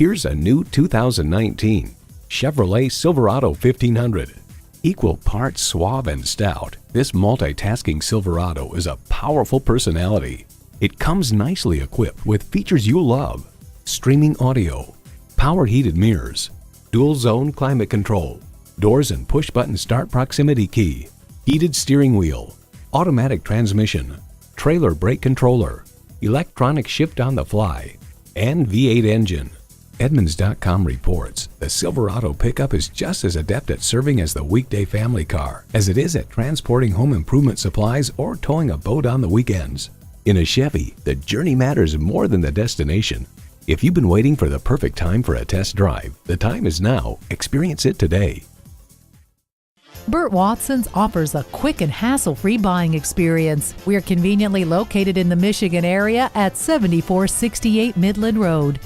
Here's a new 2019 Chevrolet Silverado 1500. Equal parts suave and stout, this multitasking Silverado is a powerful personality. It comes nicely equipped with features you love: streaming audio, power heated mirrors, dual zone climate control, doors and push button start proximity key, heated steering wheel, automatic transmission, trailer brake controller, electronic shift on the fly, and V8 engine. Edmunds.com reports the Silverado pickup is just as adept at serving as the weekday family car as it is at transporting home improvement supplies or towing a boat on the weekends. In a Chevy, the journey matters more than the destination. If you've been waiting for the perfect time for a test drive, the time is now. Experience it today. Burt Watson's offers a quick and hassle-free buying experience. We're conveniently located in the Michigan area at 7468 Midland Road.